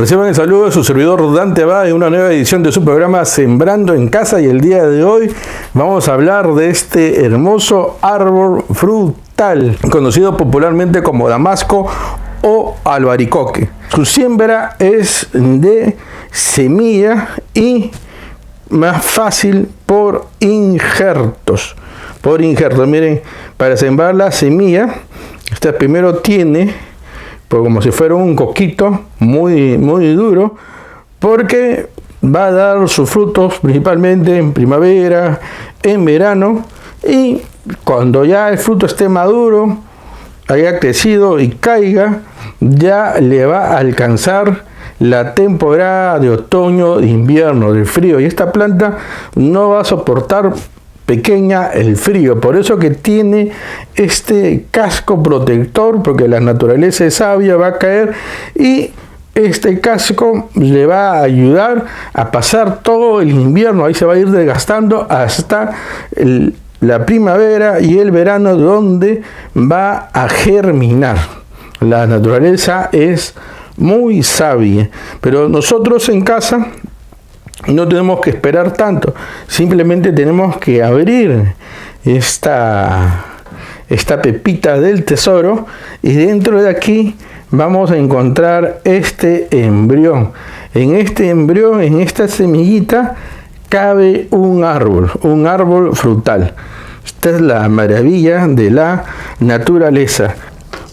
Reciban el saludo de su servidor Dante Abad en una nueva edición de su programa Sembrando en Casa, y el día de hoy vamos a hablar de este hermoso árbol frutal conocido popularmente como damasco o albaricoque. Su siembra es de semilla y más fácil por injertos. Miren, para sembrar la semilla, esta primero tiene pues como si fuera un coquito muy duro, porque va a dar sus frutos principalmente en primavera, en verano, y cuando ya el fruto esté maduro, haya crecido y caiga, ya le va a alcanzar la temporada de otoño, de invierno, del frío, y esta planta no va a soportar pequeña el frío, por eso que tiene este casco protector, porque la naturaleza es sabia, va a caer y este casco le va a ayudar a pasar todo el invierno. Ahí se va a ir desgastando hasta la primavera y el verano, donde va a germinar. La naturaleza es muy sabia, pero nosotros en casa no tenemos que esperar tanto, simplemente tenemos que abrir esta pepita del tesoro, y dentro de aquí vamos a encontrar este embrión. En este embrión, en esta semillita, cabe un árbol frutal. Esta es la maravilla de la naturaleza.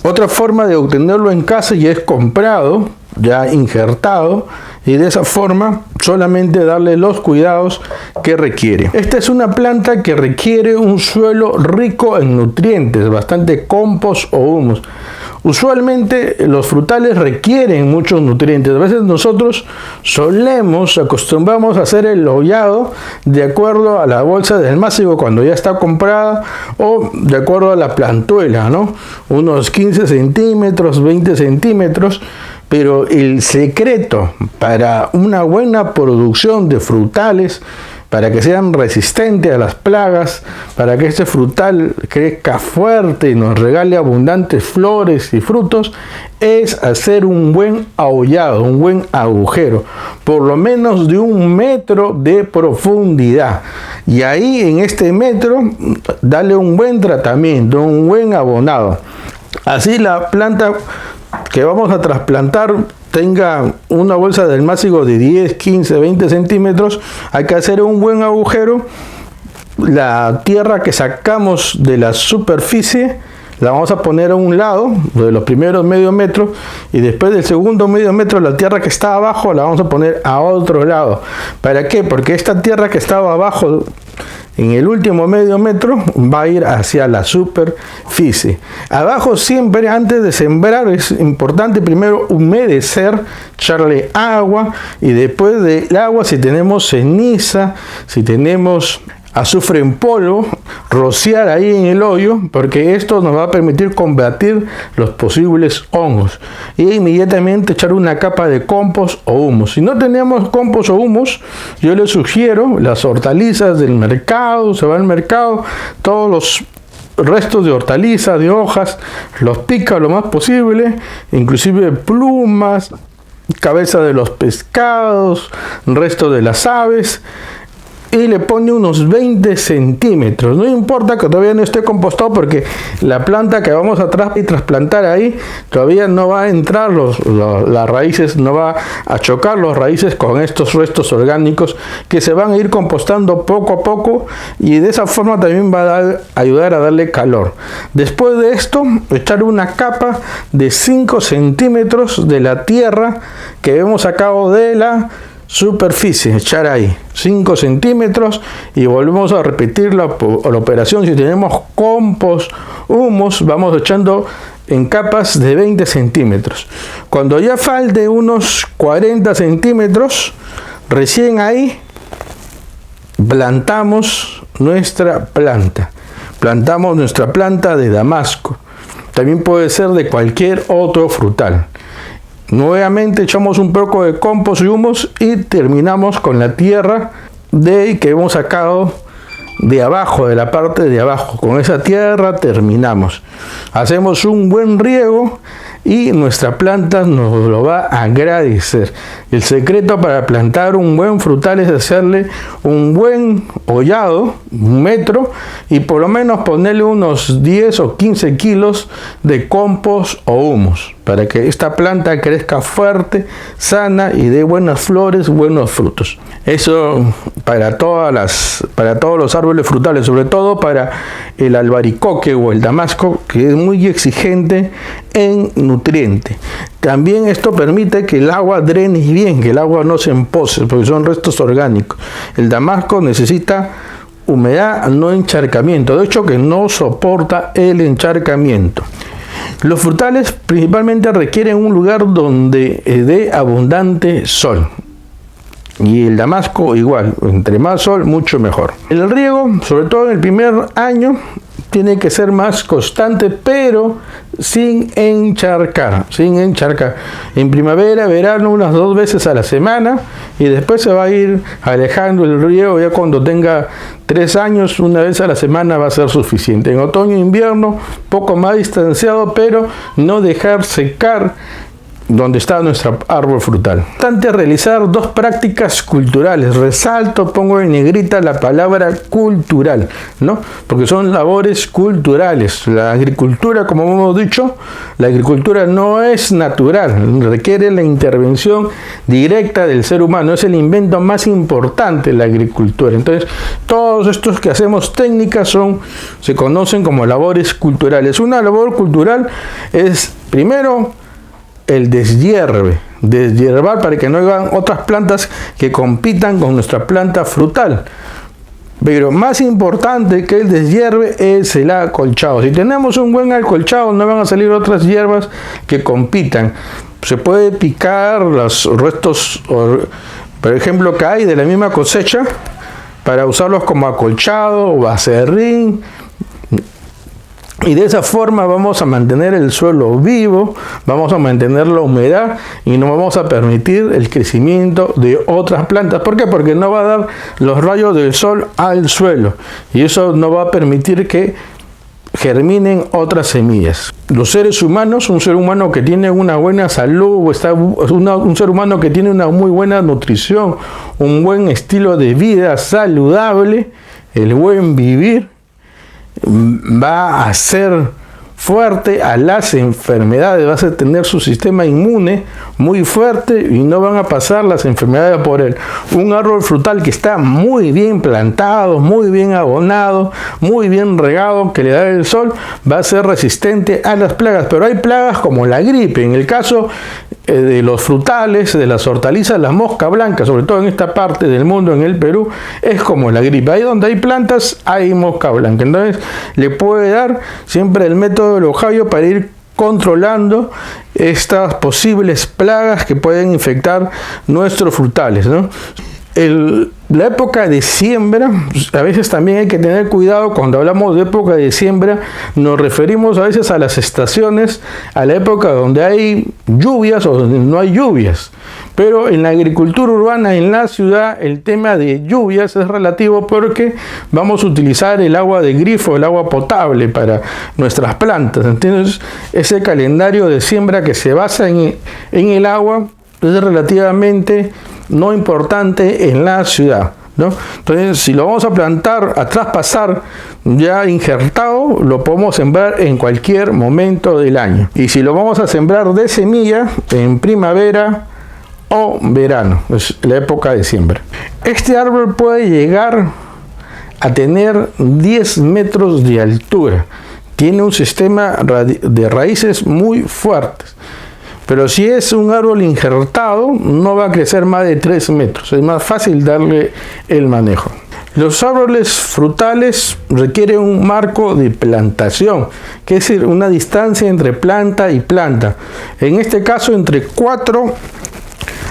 Otra forma de obtenerlo en casa ya es comprado, ya injertado, y de esa forma solamente darle los cuidados que requiere. Esta es una planta que requiere un suelo rico en nutrientes, bastante compost o humus. Usualmente los frutales requieren muchos nutrientes. A veces nosotros acostumbramos a hacer el hollado de acuerdo a la bolsa del másico cuando ya está comprada, o de acuerdo a la plantuela, ¿no? Unos 15 centímetros, 20 centímetros. Pero el secreto para una buena producción de frutales, para que sean resistentes a las plagas, para que este frutal crezca fuerte y nos regale abundantes flores y frutos, es hacer un buen ahollado, un buen agujero, por lo menos de 1 metro de profundidad. Y ahí, en este metro, darle un buen tratamiento, un buen abonado. Así la planta que vamos a trasplantar tenga una bolsa del másico de 10, 15, 20 centímetros, hay que hacer un buen agujero. La tierra que sacamos de la superficie la vamos a poner a un lado de los primeros medio metro, y después del segundo medio metro la tierra que está abajo la vamos a poner a otro lado. ¿Para qué? Porque esta tierra que estaba abajo en el último medio metro va a ir hacia la superficie. Abajo siempre, antes de sembrar, es importante primero humedecer, echarle agua, y después del agua, si tenemos ceniza, si tenemos azufre en polvo, rociar ahí en el hoyo, porque esto nos va a permitir combatir los posibles hongos, y inmediatamente echar una capa de compost o humus. Si no tenemos compost o humus, yo les sugiero las hortalizas del mercado. Se va al mercado, todos los restos de hortalizas, de hojas, los pica lo más posible, inclusive plumas, cabeza de los pescados, resto de las aves, y le pone unos 20 centímetros. No importa que todavía no esté compostado, porque la planta que vamos a trasplantar ahí todavía no va a entrar las raíces, no va a chocar las raíces con estos restos orgánicos que se van a ir compostando poco a poco, y de esa forma también va a ayudar a darle calor. Después de esto, echar una capa de 5 centímetros de la tierra que hemos sacado de la superficie, echar ahí 5 centímetros, y volvemos a repetir la operación. Si tenemos compost, humus, vamos echando en capas de 20 centímetros. Cuando ya falte unos 40 centímetros, recién ahí plantamos nuestra planta. Plantamos nuestra planta de damasco. También puede ser de cualquier otro frutal. Nuevamente echamos un poco de compost y humus, y terminamos con la tierra que hemos sacado de abajo, de la parte de abajo. Con esa tierra terminamos. Hacemos un buen riego y nuestra planta nos lo va a agradecer. El secreto para plantar un buen frutal es hacerle un buen hollado, 1 metro, y por lo menos ponerle unos 10 o 15 kilos de compost o humus para que esta planta crezca fuerte, sana y dé buenas flores, buenos frutos. Eso para todos los árboles frutales, sobre todo para el albaricoque o el damasco, que es muy exigente en nutriente. También esto permite que el agua drene bien, que el agua no se empose, porque son restos orgánicos. El damasco necesita humedad, no encharcamiento, de hecho que no soporta el encharcamiento. Los frutales principalmente requieren un lugar donde dé abundante sol. Y el damasco igual, entre más sol, mucho mejor. El riego, sobre todo en el primer año, tiene que ser más constante, pero sin encharcar. En primavera, verano, unas 2 veces a la semana, y después se va a ir alejando el riego. Ya cuando tenga 3 años, 1 vez a la semana va a ser suficiente. En otoño e invierno, poco más distanciado, pero no dejar secar donde está nuestro árbol frutal. Es importante realizar 2 prácticas culturales. Resalto, pongo en negrita la palabra cultural, ¿no? Porque son labores culturales. La agricultura, como hemos dicho, la agricultura no es natural, requiere la intervención directa del ser humano. Es el invento más importante de la agricultura. Entonces, todos estos que hacemos técnicas se conocen como labores culturales. Una labor cultural es, primero, el deshiervar para que no hagan otras plantas que compitan con nuestra planta frutal. Pero más importante que el deshierve es el acolchado. Si tenemos un buen acolchado, no van a salir otras hierbas que compitan. Se puede picar los restos, por ejemplo, que hay de la misma cosecha, para usarlos como acolchado o acerrín. Y de esa forma vamos a mantener el suelo vivo, vamos a mantener la humedad y no vamos a permitir el crecimiento de otras plantas. ¿Por qué? Porque no va a dar los rayos del sol al suelo y eso no va a permitir que germinen otras semillas. Los seres humanos, un ser humano que tiene una buena salud, un ser humano que tiene una muy buena nutrición, un buen estilo de vida saludable, el buen vivir, va a ser fuerte a las enfermedades, va a tener su sistema inmune muy fuerte y no van a pasar las enfermedades por él. Un árbol frutal que está muy bien plantado, muy bien abonado, muy bien regado, que le da el sol, va a ser resistente a las plagas. Pero hay plagas como la gripe. En el caso de los frutales, de las hortalizas, la mosca blanca, sobre todo en esta parte del mundo, en el Perú, es como la gripe. Ahí donde hay plantas hay mosca blanca. Entonces le puede dar siempre el método del Ohio para ir controlando estas posibles plagas que pueden infectar nuestros frutales, ¿no? La época de siembra, a veces también hay que tener cuidado. Cuando hablamos de época de siembra, nos referimos a veces a las estaciones, a la época donde hay lluvias o donde no hay lluvias. Pero en la agricultura urbana, en la ciudad, el tema de lluvias es relativo porque vamos a utilizar el agua de grifo, el agua potable para nuestras plantas. Entonces, ese calendario de siembra que se basa en el agua es relativamente no importante en la ciudad, ¿no? Entonces, si lo vamos a plantar, a traspasar ya injertado, lo podemos sembrar en cualquier momento del año. Y si lo vamos a sembrar de semilla, en primavera o verano, es la época de siembra. Este árbol puede llegar a tener 10 metros de altura. Tiene un sistema de raíces muy fuertes. Pero si es un árbol injertado, no va a crecer más de 3 metros. Es más fácil darle el manejo. Los árboles frutales requieren un marco de plantación, que es decir, una distancia entre planta y planta. En este caso, entre 4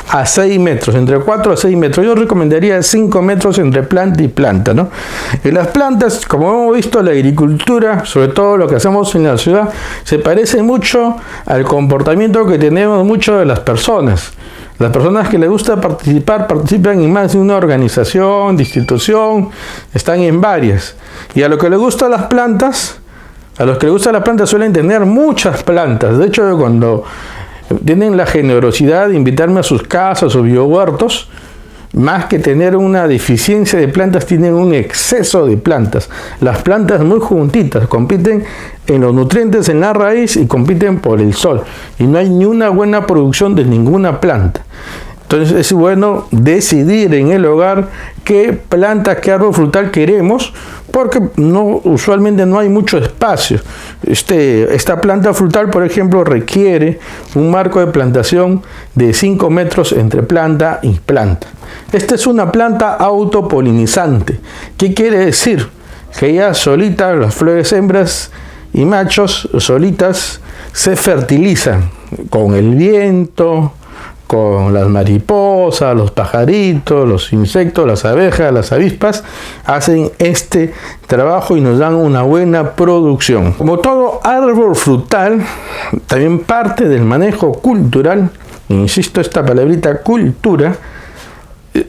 a 6 metros, entre 4 a 6 metros. Yo recomendaría 5 metros entre planta y planta, ¿no? En las plantas, como hemos visto, la agricultura, sobre todo lo que hacemos en la ciudad, se parece mucho al comportamiento que tenemos mucho de las personas. Las personas que les gusta participar, participan en más de una organización, de institución, están en varias. Y a lo que les gusta a las plantas, A los que les gustan las plantas suelen tener muchas plantas. De hecho, cuando tienen la generosidad de invitarme a sus casas o biohuertos, más que tener una deficiencia de plantas, tienen un exceso de plantas. Las plantas muy juntitas compiten en los nutrientes en la raíz y compiten por el sol. Y no hay ni una buena producción de ninguna planta. Entonces es bueno decidir en el hogar qué planta, qué árbol frutal queremos, porque usualmente no hay mucho espacio. Esta planta frutal, por ejemplo, requiere un marco de plantación de 5 metros entre planta y planta. Esta es una planta autopolinizante. ¿Qué quiere decir? Que ella solita, las flores hembras y machos solitas, se fertilizan con el viento, con las mariposas, los pajaritos, los insectos, las abejas, las avispas, hacen este trabajo y nos dan una buena producción. Como todo árbol frutal, también parte del manejo cultural, insisto, esta palabrita cultura,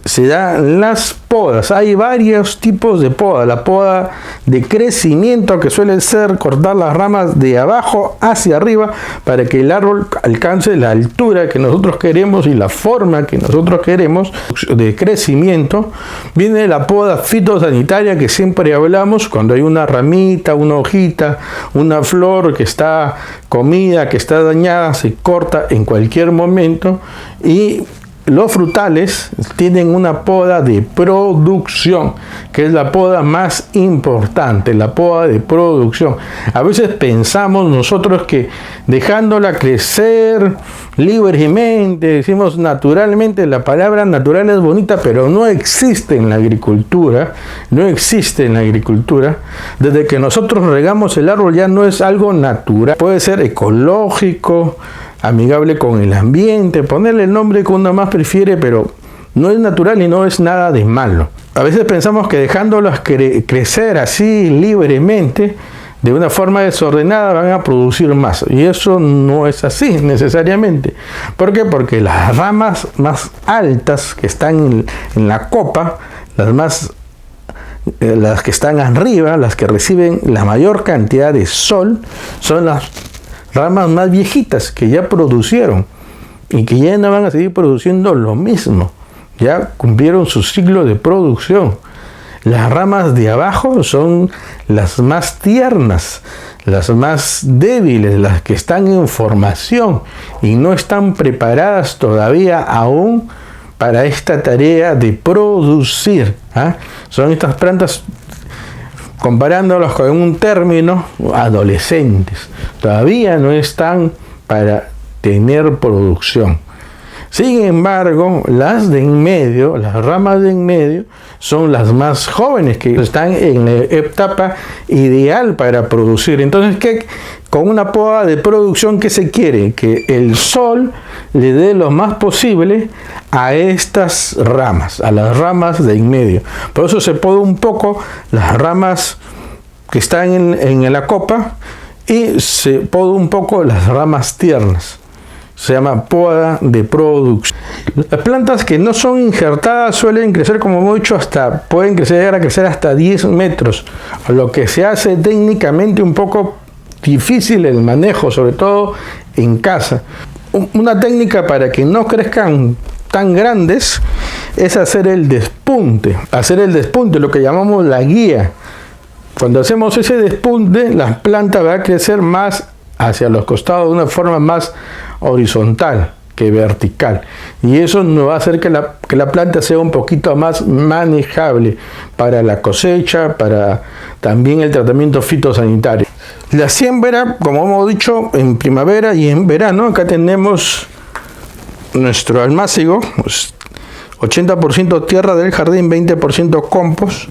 se dan las podas. Hay varios tipos de poda. La poda de crecimiento, que suele ser cortar las ramas de abajo hacia arriba para que el árbol alcance la altura que nosotros queremos y la forma que nosotros queremos de crecimiento. Viene la poda fitosanitaria, que siempre hablamos cuando hay una ramita, una hojita, una flor que está comida, que está dañada, se corta en cualquier momento. Y los frutales tienen una poda de producción, que es la poda más importante, la poda de producción. A veces pensamos nosotros que dejándola crecer libremente, decimos naturalmente, la palabra natural es bonita, pero no existe en la agricultura, no existe en la agricultura. Desde que nosotros regamos el árbol ya no es algo natural, puede ser ecológico, amigable con el ambiente, ponerle el nombre que uno más prefiere, pero no es natural y no es nada de malo. A veces pensamos que dejándolas crecer así libremente, de una forma desordenada, van a producir más, y eso no es así necesariamente. ¿Por qué? Porque las ramas más altas que están en la copa, las que están arriba, las que reciben la mayor cantidad de sol, son las ramas más viejitas que ya producieron y que ya no van a seguir produciendo lo mismo, ya cumplieron su ciclo de producción. Las ramas de abajo son las más tiernas, las más débiles, las que están en formación y no están preparadas todavía aún para esta tarea de producir. Son estas plantas, comparándolos con un término, adolescentes, todavía no están para tener producción. Sin embargo, las de en medio, las ramas de en medio, son las más jóvenes, que están en la etapa ideal para producir. Entonces, con una poda de producción, ¿qué se quiere? Que el sol le dé lo más posible a estas ramas, a las ramas de en medio. Por eso se poda un poco las ramas que están en la copa y se poda un poco las ramas tiernas. Se llama poda de producción. Las plantas que no son injertadas suelen crecer, como hemos dicho, pueden llegar a crecer hasta 10 metros, lo que se hace técnicamente un poco difícil el manejo, sobre todo en casa. Una técnica para que no crezcan tan grandes es hacer el despunte, lo que llamamos la guía. Cuando hacemos ese despunte, la planta va a crecer más hacia los costados de una forma más horizontal que vertical, y eso nos va a hacer que la planta sea un poquito más manejable para la cosecha, para también el tratamiento fitosanitario. La siembra, como hemos dicho, en primavera y en verano. Acá tenemos nuestro almácigo, 80% tierra del jardín, 20% compost.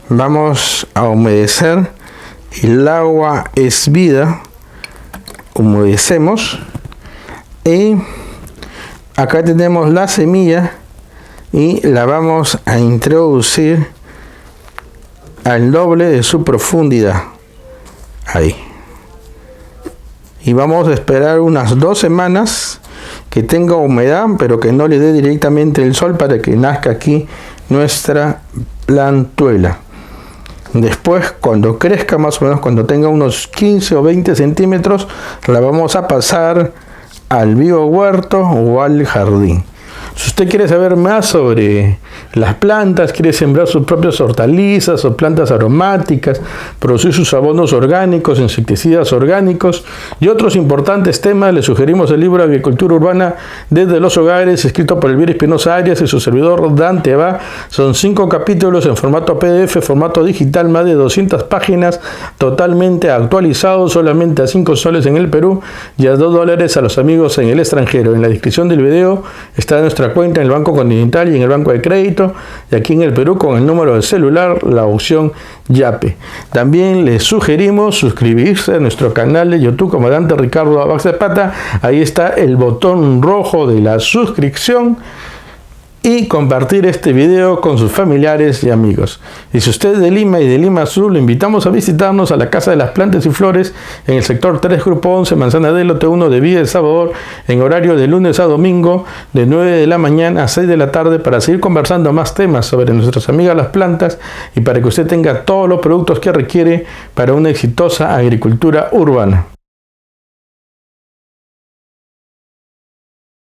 Vamos a humedecer, el agua es vida, humedecemos. Y acá tenemos la semilla y la vamos a introducir al doble de su profundidad. Ahí. Y vamos a esperar unas 2 semanas que tenga humedad, pero que no le dé directamente el sol, para que nazca aquí nuestra plantuela. Después, cuando crezca, más o menos cuando tenga unos 15 o 20 centímetros, la vamos a pasar al biohuerto o al jardín. Si usted quiere saber más sobre las plantas, quiere sembrar sus propias hortalizas o plantas aromáticas, producir sus abonos orgánicos, insecticidas orgánicos y otros importantes temas, le sugerimos el libro Agricultura Urbana desde los Hogares, escrito por Elvira Espinosa Arias y su servidor Dante Abad. Son 5 capítulos en formato PDF, formato digital, más de 200 páginas, totalmente actualizado, solamente a 5 soles en el Perú y a $2 a los amigos en el extranjero. En la descripción del video está nuestra cuenta en el Banco Continental y en el Banco de Crédito, y aquí en el Perú con el número de celular, la opción Yape. También les sugerimos suscribirse a nuestro canal de YouTube como Dante Ricardo Abad Zapata. Ahí está el botón rojo de la suscripción, y compartir este video con sus familiares y amigos. Y si usted es de Lima y de Lima Sur, lo invitamos a visitarnos a la Casa de las Plantas y Flores en el sector 3, Grupo 11, Manzana del Lote 1 de Villa El Salvador, en horario de lunes a domingo, de 9 de la mañana a 6 de la tarde, para seguir conversando más temas sobre nuestras amigas las plantas y para que usted tenga todos los productos que requiere para una exitosa agricultura urbana.